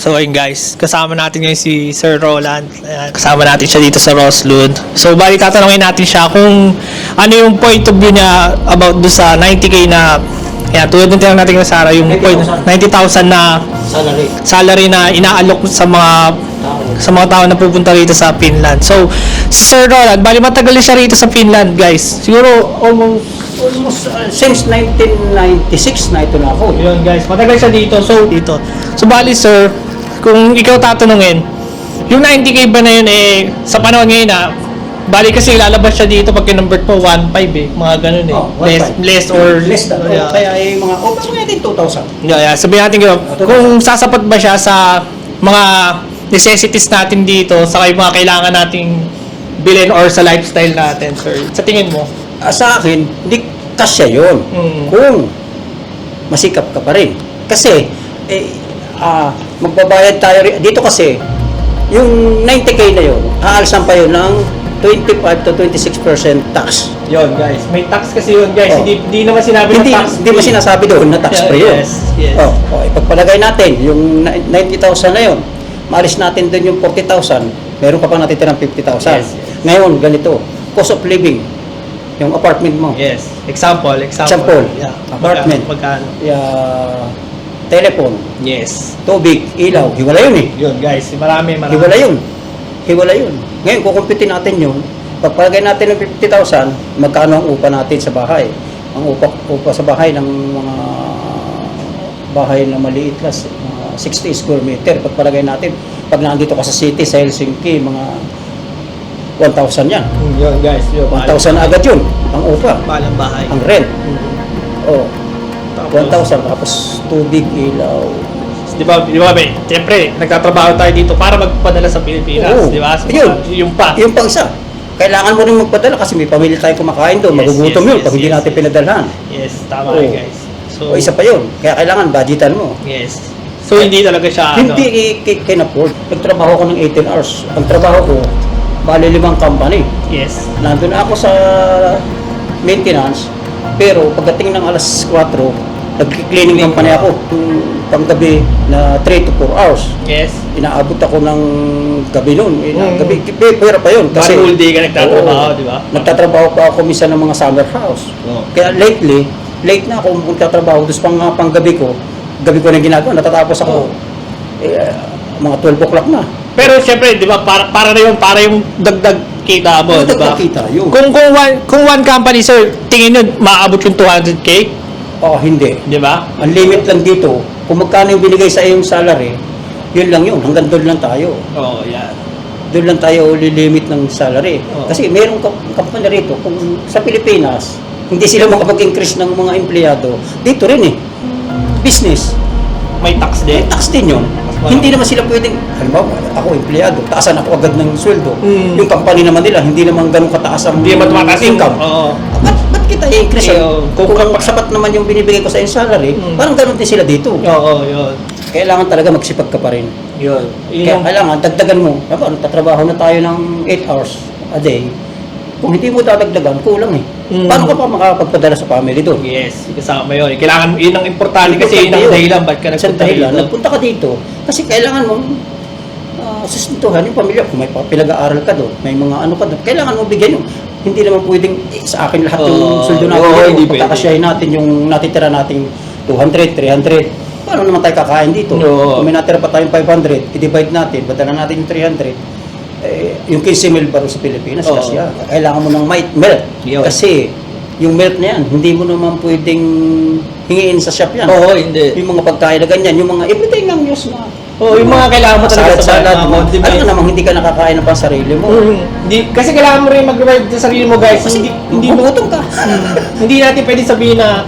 So ayun guys, kasama natin ngayon si Sir Roland. Ayan, kasama natin siya dito sa Roslund. So bali tatanungin natin siya kung ano yung point of view niya about do sa 90k na, yan, tulad ng tinanong natin kay Sarah, yung 90,000 na salary na inaalok sa mga tao na pupunta rito sa Finland. So Sir Roland, bali matagal na siya rito sa Finland guys. Siguro almost Since 1996 na ito na ako. yun guys, matagal siya dito. So bali sir, kung ikaw tatanungin, yung 90k ba na yun sa panahon ngayon bali kasi lalabas siya dito pag kinonvert mo 1.5 mga ganun less or less than kaya yung mga sabihin natin 2,000. Sabihin natin kung sasapat ba siya sa mga necessities natin dito sa mga kailangan nating bilhin or sa lifestyle natin, sir. Sa tingin mo? Sa akin, hindi kasya yun. Kung masikap ka pa rin. Kasi, magbabayad tayo dito kasi, yung 90k na yun, aalsan pa yun ng 25 to 26% tax. Yun guys, may tax kasi yun guys. Hindi naman sinabi na tax. Hindi mo sinasabi doon na tax free yun. Yes. Ipagpalagay natin, yung 90,000 na yun, maalis natin doon yung 40,000, meron pa natitirang 50,000. Yes. Ngayon, ganito, cost of living, yung apartment mo. Yes. Example. Yeah. Apartment. Magkano? Yeah. Telephone. Yes. Tubig, ilaw. Hiwala yun eh. Yun guys, marami. Hiwala yun. Ngayon, kukumpitin natin yun. Pagpalagay natin ng 50,000, magkano ang upa natin sa bahay? Ang upa sa bahay ng mga bahay na maliit lang, 60 square meter. Pagpalagay natin, pag nandito ka sa city, sa Helsinki, mga 1,000 yan. Yun guys. 1,000 agad yun, ang upa. Balang bahay. Ang rent. 1,000 tapos tubig, ilaw. Di ba, siyempre, nagtatrabaho tayo dito para magpadala sa Pilipinas, Oo. di ba? So, yung pang isa. Kailangan mo rin magpadala kasi may pamilya tayong kumakain doon. Magugutom yun pag hindi natin pinadalhan. Yes, tama guys. So, isa pa yun. Kaya kailangan budgetan mo. Yes. So, hindi talaga siya, Hindi can afford. Nagtrabaho ko ng 18 hours. Ang trabaho ko, bali 5 company. Yes. Nandun ako sa maintenance, pero pagdating ng alas 4, nag-cleaning company ako. Panggabi na 3 to 4 hours. Yes. Inaabot ako ng gabi noon. Gabi, pera pa yun. Kasi all day ka nagtatrabaho, di ba? Nagtatrabaho pa ako minsan ng mga summer house. Kaya late na ako magtatrabaho. Tapos panggabi ko na ginagawa, natatapos ako. Mga 12 o'clock na. Pero syempre, di ba, para yung dagdag kita mo, di ba? Dagdag kita, yun. Kung one company, sir, tingin nyo, maaabot yung 200k? Hindi. Di ba? Ang limit lang dito, kung magkano yung binigay sa iyong salary, yun lang yun. Hanggang doon lang tayo. Yan. Doon lang tayo lilimit ng salary. Kasi mayroong company rito, kung sa Pilipinas, hindi sila makapag-increase ng mga empleyado, dito rin business. May tax din. May tax din yun. Hindi naman sila pwedeng, halimbawa, ako empleyado, taasan ako agad ng sweldo. Yung company naman nila, hindi naman ganun kataas ang income. Ba't kita i-increase? Kung sapat naman yung binibigay ko sa yung salary, parang ganun din sila dito. Yun. Kailangan talaga magsipag ka pa rin. Yun. Kaya kailangan, dagdagan mo. Nagtatrabaho na tayo ng 8 hours a day. Kung hindi mo dadagdagan, kulang Paano ka pa makakapagpadala sa family doon? Yes, kasama yun. Kailangan, yun ang importante kasi yun ang dahilan. Ba't ka nagpunta dito? Nagpunta ka dito. Kasi kailangan mong sustentuhan yung pamilya. Kung may pinag-aaral ka doon, may mga ano ka doon, kailangan mo bigyan yung hindi naman pwedeng sa akin lahat yung sweldo natin. Pagkakasyahin natin yung natitira nating 200, 300. Paano naman tayo kakain dito? Kung may natira pa tayong 500, i-divide natin, badala natin yung 300. Yung 15 mil ba sa Pilipinas kasi kailangan mo ng milk. Kasi yung milk na yan, hindi mo naman pwedeng hingiin sa shop yan. Hindi. Yung mga pagkain na ganyan, yung mga everything ang use na. Yung mga kailangan mo talaga sa salad mo. Alam mo namang hindi ka nakakain ng pansarili mo. Kasi kailangan mo rin mag-reward sa sarili mo, guys. Kasi hindi magutom ka. Hindi natin pwede sabihin na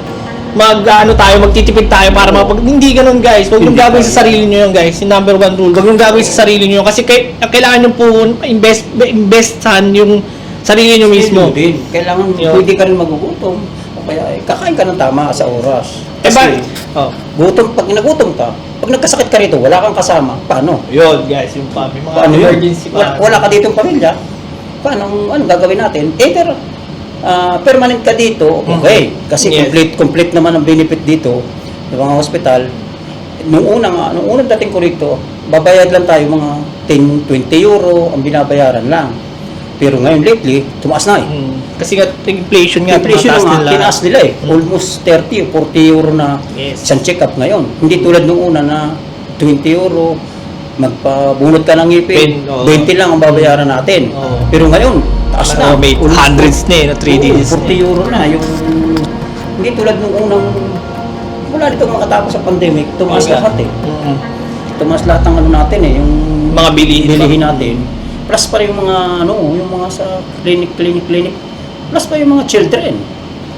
magtitipid tayo para hindi ganun, guys. Huwag yung gagawin sa sarili nyo yun, guys. Yung number 1 rule, huwag yung gagawin sa sarili nyo kasi kailangan nyo po investan yung sarili nyo mismo. Kailangan pwede ka rin magugutom. Kaya kakain ka ng tama sa oras. Kasi gutom, pag nagutom ka, pag nagkasakit ka rito, wala kang kasama, paano? Yun, guys, yung mga emergency pa. Wala ka dito ng pamilya, paano, anong gagawin natin? Pero permanent ka dito, okay. Kasi complete naman ang benefit dito ng mga hospital. nung unang dating ko rito, babayad lang tayo mga 10, 20 euro ang binabayaran lang. Pero ngayon lately, tumaas na eh. Kasi nga, inflation nga, Inflation tumataas nga, nila. tinaas nila eh. Almost 30 o 40 euro na Yes. isang check-up ngayon. Hindi tulad nung una na 20 euro, magpabunod ka ng ngipin, Pen, oo. 20 lang ang babayaran natin. Oo. Pero ngayon, taas na. May Almost hundreds na eh, no? 3 days. 40 euro na. Yung, hindi tulad nung unang, mula dito makatapos sa pandemic, tumaas Okay. lahat eh. Tumaas lahat ng ano natin eh, yung Mga bilihin natin. Plus pa rin yung mga yung mga sa clinic. Plus pa yung mga children.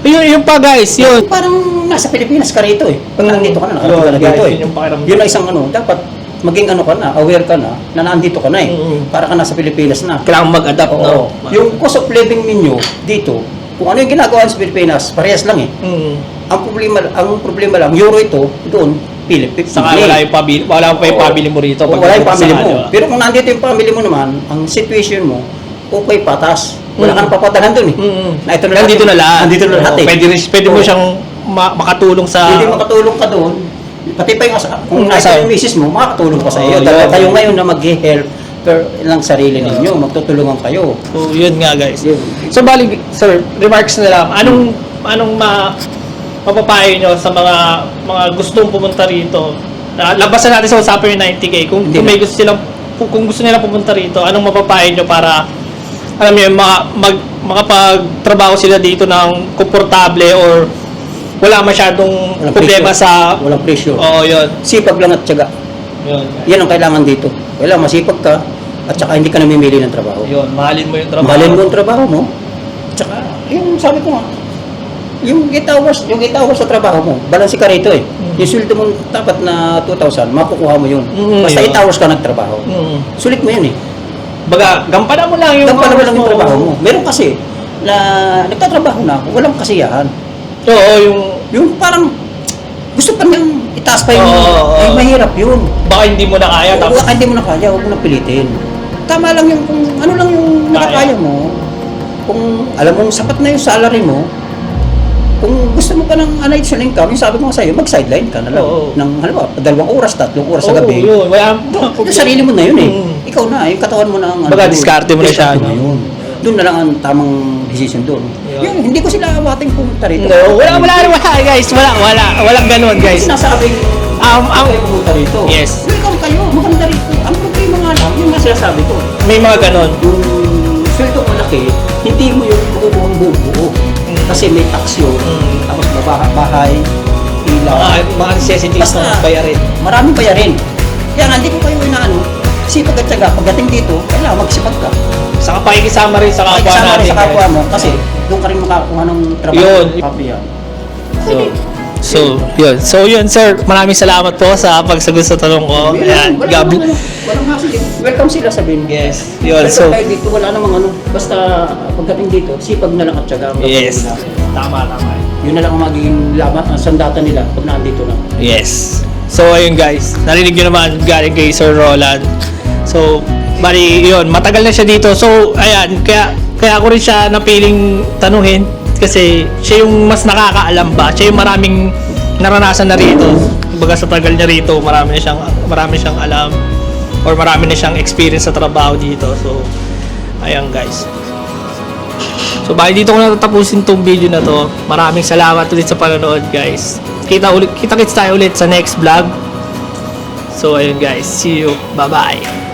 Yun pa guys, yun. Parang nasa Pilipinas ka rito eh. Pag nandito ka na, nakarating ka na Yun, dito guys, eh. yun yung pakiramdam. Yun ang isang dapat maging ka na, aware ka na nandito ka na eh. Para ka nasa Pilipinas na. Kailangan mag-adapt, Oo. no? Yung cost of living ninyo dito, kung ano yung ginagawa sa Pilipinas, parehas lang eh. Ang problema lang, euro ito, doon, Philippines. Saka wala pa yung family mo rito. Wala yung family mo. Diba? Pero kung nandito yung family mo naman, ang situation mo, okay, patas. Wala ka nang papatalan doon eh. Na ito na Nandito na lahat. Nandito na lahat eh. Pwede mo siyang makatulong sa... Hindi makatulong ka doon. Pati pa yung kung nasa yung misis mo, makakatulong pa sa iyo. Oo, Dalawa yun. kayo ngayon na mag-help lang sarili ninyo, magtutulungan kayo. So, yun nga guys. Yun. So, bali, sir, remarks na lang. Anong mapapayo nyo sa mga gustong pumunta rito? Labasan natin sa usapan yung 90K. Kung may gusto silang, kung gusto nila pumunta rito, anong mapapayo nyo para alam mo yun, makapagtrabaho sila dito ng komportable or wala masyadong Walang problema pressure. sa... Walang pressure. Oo, yun. Sipag lang at tiyaga. Yun. Yan ang kailangan dito. Kailangan masipag ka at saka hindi ka namimili ng trabaho. Yun, mahalin mo yung trabaho. Mahalin mo ang trabaho mo. Tsaka, yung sabi ko nga, yung 8 hours sa trabaho mo, balansi ka rito eh. Yung sweldo mo dapat na 2,000, makukuha mo yun. Basta yun. 8 hours ka nagtrabaho. Sulit mo yun eh. Baga, gampanan mo lang yung Gampanan mo oras lang yung trabaho mo. Meron kasi na nagtatrabaho na ako, walang kasiyahan. Oo, Yung parang gusto pa niyang itaas pa yung ay mahirap yun. baka hindi mo na kaya. Tapos, Baka hindi mo na kaya, huwag mo na pilitin. Tama lang yung kung ano lang yung nakakaya mo. Kung alam mo sapat na yung salary mo, kung gusto mo pa ng additional income, yung sabi ko nga sa'yo, mag-sideline ka na lang. Oo. Ng, 2 oras, 3 oras sa gabi. yun. Yung sarili mo na yun eh. Ikaw na, yung katawan mo na ang Baga, diskarte mo na siya, diskarte no? na yun. Doon na lang ang tamang decision doon. Yun. Yung, hindi ko sila awating pumunta rito. No, guys. Walang ganun, guys. Sinasabing, kayo pumunta rito. Yes. Welcome kayo, maganda rito. Ang problema nga lang, yung nga sinasabi ko. May mga ganun. Yung sweldo malaki, hindi mo yung makukuha ang buo. Kasi may tax yun, tapos bahay, ilaw. Mga necessities Basta, na bayarin. maraming bayarin. Kaya nga, hindi ko kayo inaano, sipag at tiyaga, pagdating dito, kailangan magsipag ka. Saka pakikisama rin sa kapwa Pakikisama natin. rin sa kapwa guys. mo, kasi doon ka rin makakuha ng trabaho. Yun. Kapiyan. So, yun, sir. Maraming salamat po sa pagsagot sa tanong ko. Ayan. Walang hassle. Welcome sila sabihin mo. Yes. Yun, Welcome so, tayo dito, wala namang ano. Basta pagdating dito, sipag na lang at tiyaga. yes. Tama. Yun na lang ang magiging laban, ang sandata nila pag nandito na. Yes. So, ayun guys. Narinig nyo naman galing kay Sir Roland. So, bali, yun. Matagal na siya dito. So, ayan. Kaya ako rin siya napiling tanuhin. Kasi siya yung mas nakakaalam ba. Siya yung maraming naranasan na rito. Kumbaga sa tagal niya rito, marami siyang alam. Or marami na siyang experience sa trabaho dito. So, ayan guys. So, bali dito ko natatapusin tong video na to. Maraming salamat ulit sa panonood, guys. Kita-kits tayo ulit sa next vlog. So, ayun guys. See you. Bye-bye.